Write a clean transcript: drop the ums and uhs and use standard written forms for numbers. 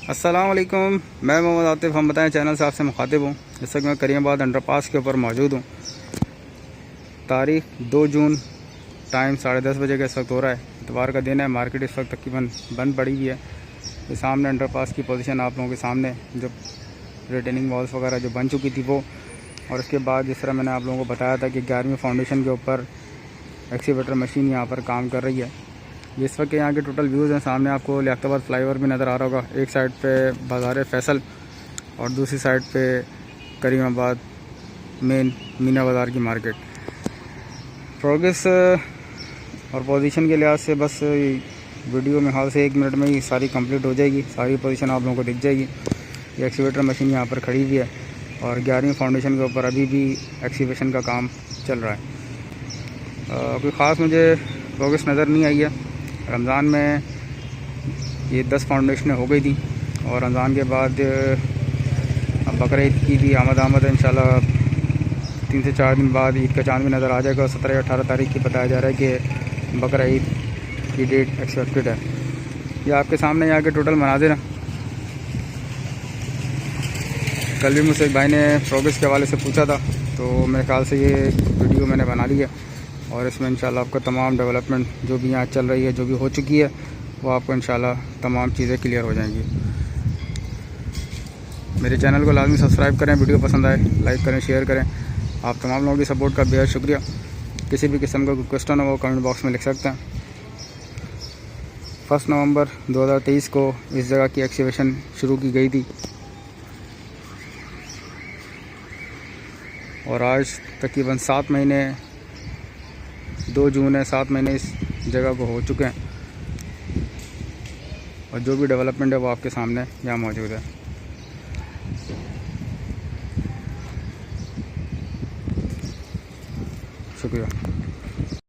अस्सलाम वालेकुम, मैं मोहम्मद आतिफ। हम बताएं चैनल से आपसे मुखातिब हूँ। इस वक्त मैं करीमाबाद अंडरपास के ऊपर मौजूद हूँ। तारीख 2 जून, टाइम 10:30 बजे का इस वक्त हो रहा है। इतवार का दिन है। मार्केट इस वक्त तकरीबन बंद पड़ी हुई है। ये सामने अंडरपास की पोजीशन आप लोगों के सामने, जो रिटेनिंग वॉल्स वगैरह जो बन चुकी थी वो, और उसके बाद जिस तरह मैंने आप लोगों को बताया था कि 11वीं फाउंडेशन के ऊपर एक्सीवेटर मशीन यहाँ पर काम कर रही है। जिस वक्त यहाँ के टोटल व्यूज़ हैं, सामने आपको लियाकताबाद फ्लाईओवर भी नज़र आ रहा होगा। एक साइड पे बाज़ार फैसल और दूसरी साइड पे करीमाबाद मेन मीना बाज़ार की मार्केट। प्रोग्रेस और पोजीशन के लिहाज से बस वीडियो में हाल से 1 मिनट में ही सारी कंप्लीट हो जाएगी। सारी पोजीशन आप लोगों को दिख जाएगी। ये एक्सीवेटर मशीन यहाँ पर खड़ी हुई है और 11वीं फाउंडेशन के ऊपर अभी भी एक्सीवेशन का काम चल रहा है। कोई ख़ास मुझे प्रोग्रेस नज़र नहीं आई है। रमज़ान में ये 10 फाउंडेशनें हो गई थी और रमज़ान के बाद अब बकरा ईद की भी आमद है। इंशाल्लाह 3 से 4 दिन बाद ईद का चांद भी नज़र आ जाएगा। 17 या 18 तारीख की बताया जा रहा है कि बकरा ईद की डेट एक्सपेक्टेड है। ये आपके सामने यहाँ के टोटल मनाजिर हैं। कल भी मुझसे एक भाई ने प्रोग्रेस के हवाले से पूछा था, तो मेरे ख्याल से ये वीडियो मैंने बना ली है और इसमें इंशाल्लाह आपको तमाम डेवलपमेंट जो भी यहाँ चल रही है, जो भी हो चुकी है, वो आपको इंशाल्लाह तमाम चीज़ें क्लियर हो जाएंगी। मेरे चैनल को लाजमी सब्सक्राइब करें। वीडियो पसंद आए लाइक करें, शेयर करें। आप तमाम लोगों की सपोर्ट का बेहद शुक्रिया। किसी भी किस्म का कोई क्वेश्चन हो वो कमेंट बॉक्स में लिख सकते हैं। 1 नवंबर 2023 को इस जगह की एक्सीवेशन शुरू की गई थी और आज तकरीबन 7 महीने, 2 जून है, 7 महीने इस जगह को हो चुके हैं और जो भी डेवलपमेंट है वो आपके सामने यहाँ मौजूद है। शुक्रिया।